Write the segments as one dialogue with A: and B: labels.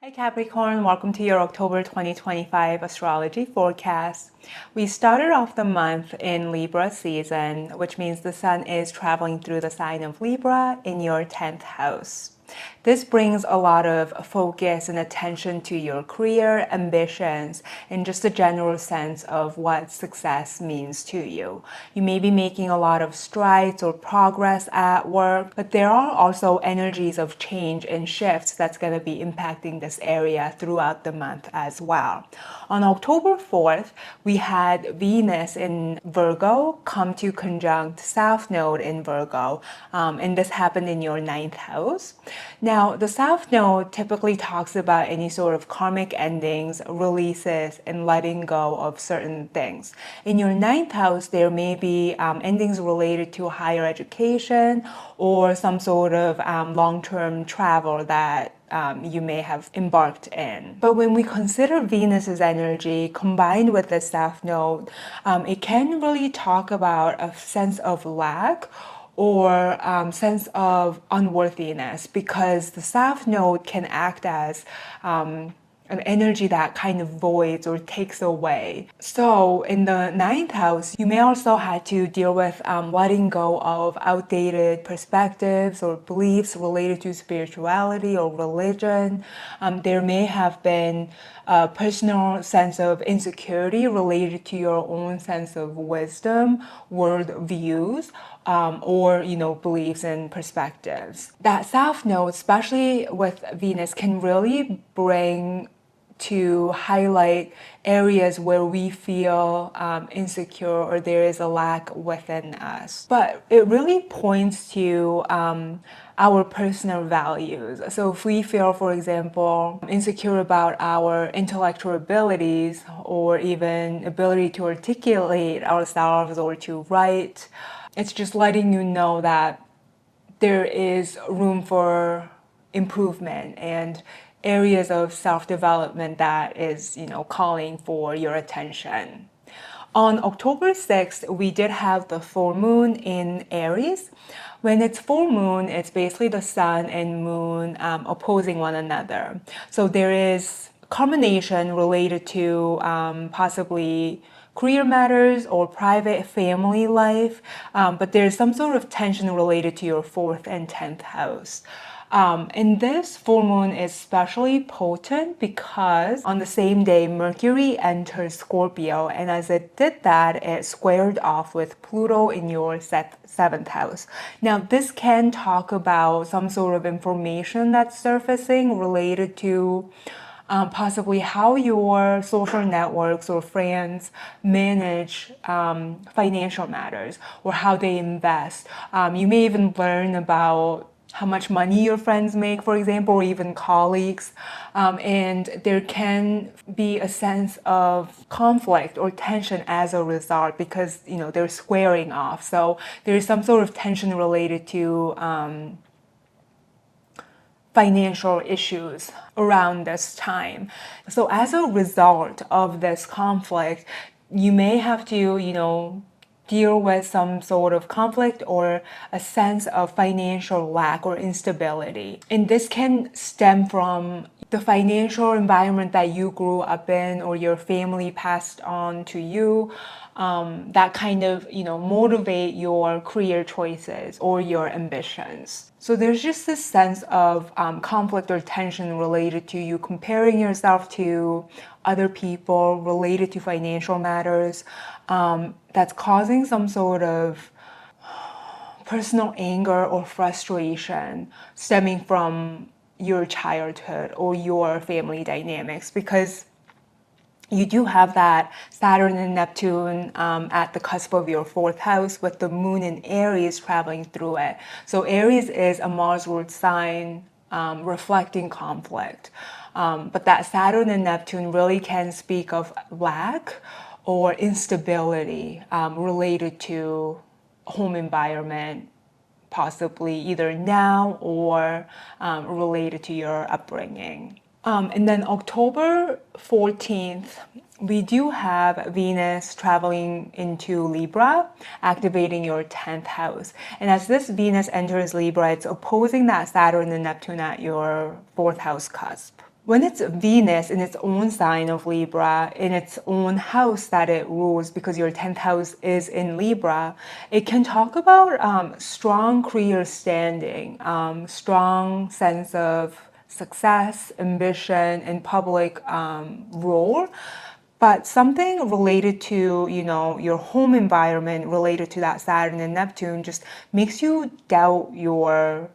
A: Hi Capricorn, welcome to your October 2025 astrology forecast. We started off the month in Libra season, which means the sun is traveling through the sign of Libra in your 10th house. This brings a lot of focus and attention to your career, ambitions, and just a general sense of what success means to you. You may be making a lot of strides or progress at work, but there are also energies of change and shifts that's going to be impacting this area throughout the month as well. On October 4th, we had Venus in Virgo come to conjunct South Node in Virgo, and this happened in your 9th house. Now, the South Node typically talks about any sort of karmic endings, releases, and letting go of certain things. In your 9th house, there may be endings related to higher education or some sort of long-term travel that you may have embarked in. But when we consider Venus's energy combined with the South Node, it can really talk about a sense of lack or sense of unworthiness, because the South Node can act as an energy that kind of voids or takes away. So in the 9th house, you may also have to deal with letting go of outdated perspectives or beliefs related to spirituality or religion. There may have been a personal sense of insecurity related to your own sense of wisdom, world views, or beliefs and perspectives. That South Node, especially with Venus, can really bring to highlight areas where we feel insecure or there is a lack within us. But it really points to our personal values. So if we feel, for example, insecure about our intellectual abilities or even ability to articulate ourselves or to write, it's just letting you know that there is room for improvement and areas of self-development that is, calling for your attention. On October 6th, we did have the full moon in Aries. When it's full moon, it's basically the sun and moon opposing one another. So there is combination related to possibly career matters or private family life, but there's some sort of tension related to your 4th and 10th house. And this full moon is especially potent because on the same day, Mercury enters Scorpio, and as it did that, it squared off with Pluto in your 7th house. Now, this can talk about some sort of information that's surfacing related to possibly how your social networks or friends manage financial matters or how they invest. You may even learn about how much money your friends make, for example, or even colleagues. And there can be a sense of conflict or tension as a result because, they're squaring off. So there's some sort of tension related to financial issues around this time. So as a result of this conflict, you may have to, deal with some sort of conflict or a sense of financial lack or instability. And this can stem from the financial environment that you grew up in or your family passed on to you, that kind of, motivate your career choices or your ambitions. So there's just this sense of conflict or tension related to you comparing yourself to other people related to financial matters, that's causing some sort of personal anger or frustration stemming from your childhood or your family dynamics, because you do have that Saturn and Neptune at the cusp of your 4th house with the moon in Aries traveling through it. So Aries is a Mars ruled sign reflecting conflict. But that Saturn and Neptune really can speak of lack or instability related to home environment, possibly either now or related to your upbringing. And then October 14th, we do have Venus traveling into Libra, activating your 10th house. And as this Venus enters Libra, it's opposing that Saturn and Neptune at your 4th house cusp. when it's Venus in its own sign of Libra, in its own house that it rules, because your 10th house is in Libra, it can talk about strong career standing, strong sense of success, ambition, and public role. But something related to, your home environment, related to that Saturn and Neptune, just makes you doubt your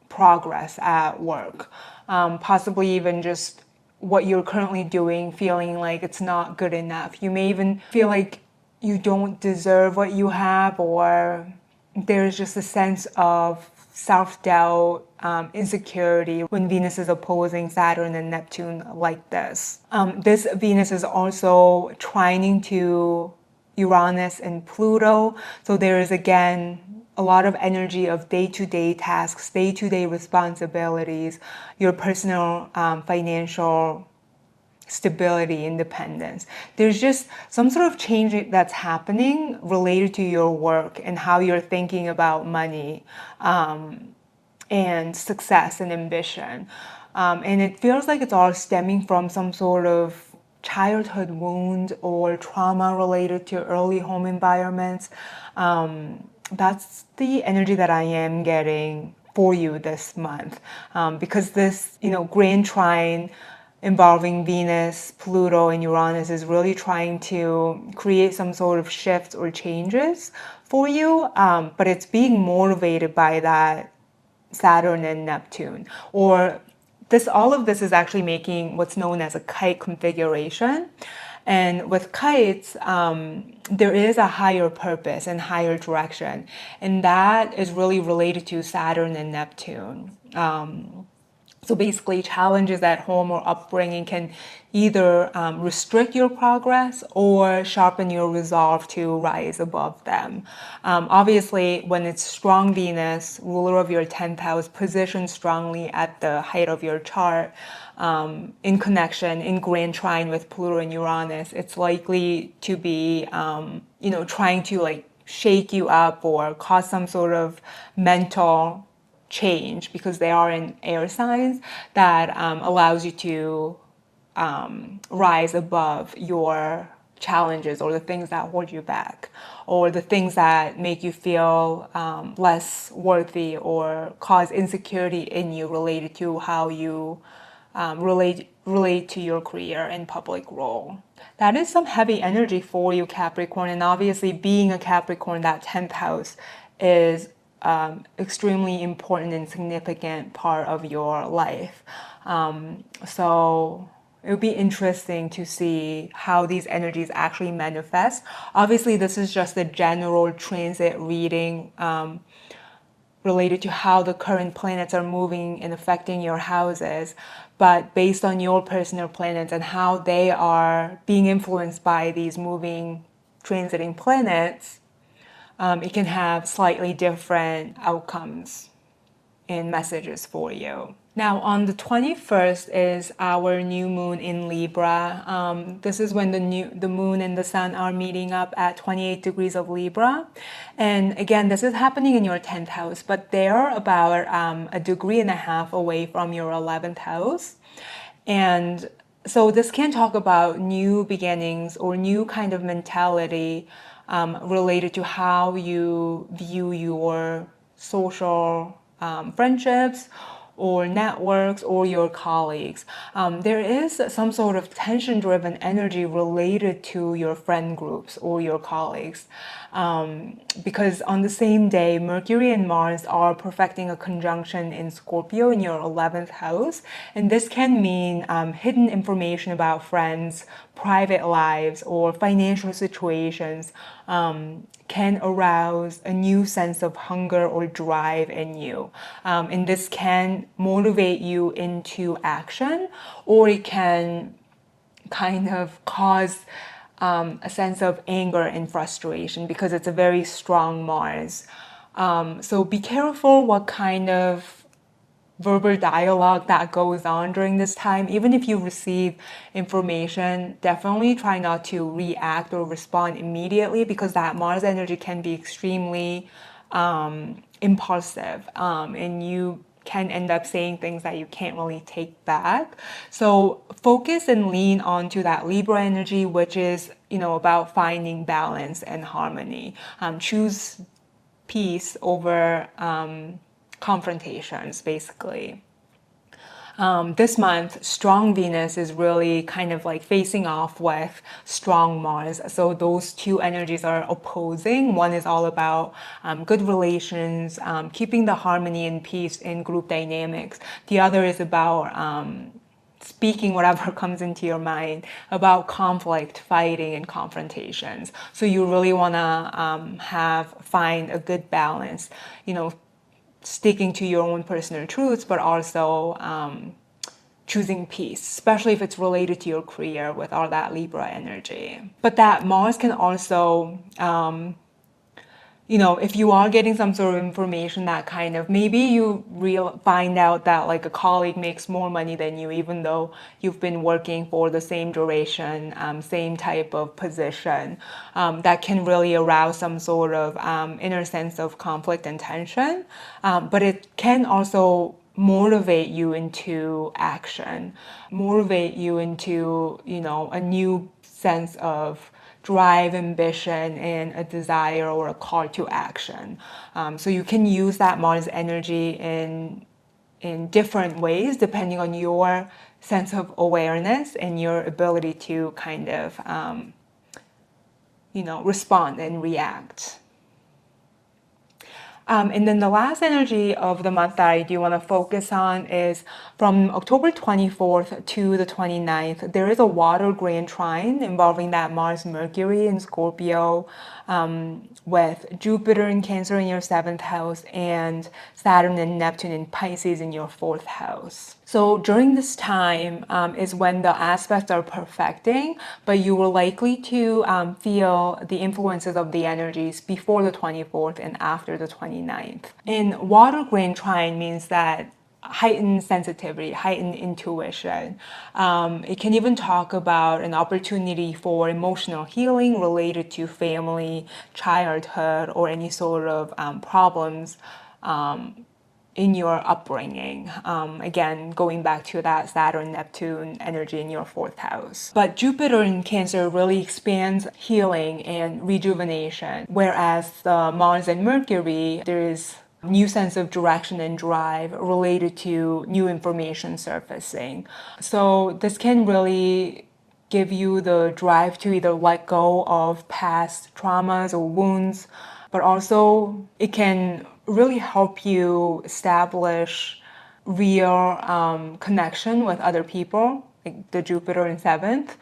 A: progress at work. Possibly even just what you're currently doing, feeling like it's not good enough. You may even feel like you don't deserve what you have, or there's just a sense of self-doubt, insecurity when Venus is opposing Saturn and Neptune like this. This Venus is also trining to Uranus and Pluto, so there is again a lot of energy of day-to-day tasks, day-to-day responsibilities, your personal financial stability, independence. There's just some sort of change that's happening related to your work and how you're thinking about money and success and ambition. And it feels like it's all stemming from some sort of childhood wound or trauma related to early home environments. That's the energy that I am getting for you this month, because this, grand trine involving Venus, Pluto, and Uranus is really trying to create some sort of shifts or changes for you, but it's being motivated by that Saturn and Neptune. Or all of this is actually making what's known as a kite configuration. And with kites, there is a higher purpose and higher direction. And that is really related to Saturn and Neptune. So basically, challenges at home or upbringing can either restrict your progress or sharpen your resolve to rise above them. Obviously, when it's strong Venus, ruler of your 10th house, positioned strongly at the height of your chart, in connection, in grand trine with Pluto and Uranus, it's likely to be, trying to shake you up or cause some sort of mental change, because they are in air signs that allows you to rise above your challenges or the things that hold you back or the things that make you feel less worthy or cause insecurity in you related to how you relate to your career and public role. That is some heavy energy for you, Capricorn, and obviously being a Capricorn, that 10th house is extremely important and significant part of your life. So it would be interesting to see how these energies actually manifest. Obviously, this is just a general transit reading related to how the current planets are moving and affecting your houses. But based on your personal planets and how they are being influenced by these moving, transiting planets, it can have slightly different outcomes and messages for you. Now, on the 21st is our new moon in Libra. This is when the moon and the sun are meeting up at 28 degrees of Libra. And again, this is happening in your 10th house, but they're about a degree and a half away from your 11th house. And so this can talk about new beginnings or new kind of mentality related to how you view your social friendships or networks or your colleagues. There is some sort of tension-driven energy related to your friend groups or your colleagues. Because on the same day, Mercury and Mars are perfecting a conjunction in Scorpio in your 11th house. And this can mean hidden information about friends, private lives, or financial situations can arouse a new sense of hunger or drive in you. And this can motivate you into action, or it can kind of cause a sense of anger and frustration because it's a very strong Mars. So be careful what kind of verbal dialogue that goes on during this time. Even if you receive information, definitely try not to react or respond immediately, because that Mars energy can be extremely impulsive, and you can end up saying things that you can't really take back. So focus and lean onto that Libra energy, which is, about finding balance and harmony. Choose peace over confrontations, basically. This month, strong Venus is really kind of like facing off with strong Mars. So those two energies are opposing. One is all about good relations, keeping the harmony and peace in group dynamics. The other is about speaking whatever comes into your mind, about conflict, fighting, and confrontations. So you really want to find a good balance, sticking to your own personal truths, but also choosing peace, especially if it's related to your career with all that Libra energy. But that Mars can also, if you are getting some sort of information that kind of, maybe you find out that like a colleague makes more money than you, even though you've been working for the same duration, same type of position, that can really arouse some sort of inner sense of conflict and tension. But it can also motivate you into action, motivate you into, a new sense of drive, ambition, and a desire or a call to action. So you can use that Mars energy in different ways depending on your sense of awareness and your ability to kind of, respond and react. And then the last energy of the month that I do want to focus on is from October 24th to the 29th. There is a water grand trine involving that Mars-Mercury in Scorpio, with Jupiter in Cancer in your 7th house and Saturn and Neptune in Pisces in your 4th house. So during this time is when the aspects are perfecting, but you will likely to feel the influences of the energies before the 24th and after the 29th. And water grand trine means that heightened sensitivity, heightened intuition. It can even talk about an opportunity for emotional healing related to family, childhood, or any sort of problems in your upbringing. Again, going back to that Saturn, Neptune energy in your 4th house. But Jupiter in Cancer really expands healing and rejuvenation, whereas the Mars and Mercury, there is new sense of direction and drive related to new information surfacing. So this can really give you the drive to either let go of past traumas or wounds, but also it can really help you establish real connection with other people, like the Jupiter in 7th,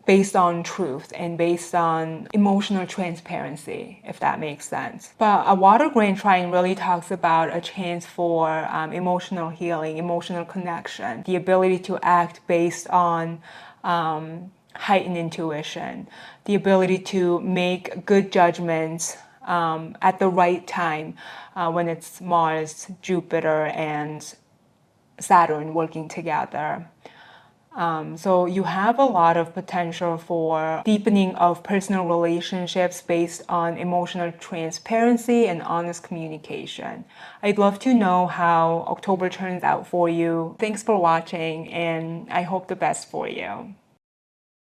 A: based on truth and based on emotional transparency, if that makes sense. But a water grand trine really talks about a chance for emotional healing, emotional connection, the ability to act based on heightened intuition, the ability to make good judgments at the right time when it's Mars, Jupiter, and Saturn working together. So you have a lot of potential for deepening of personal relationships based on emotional transparency and honest communication. I'd love to know how October turns out for you. Thanks for watching, and I hope the best for you.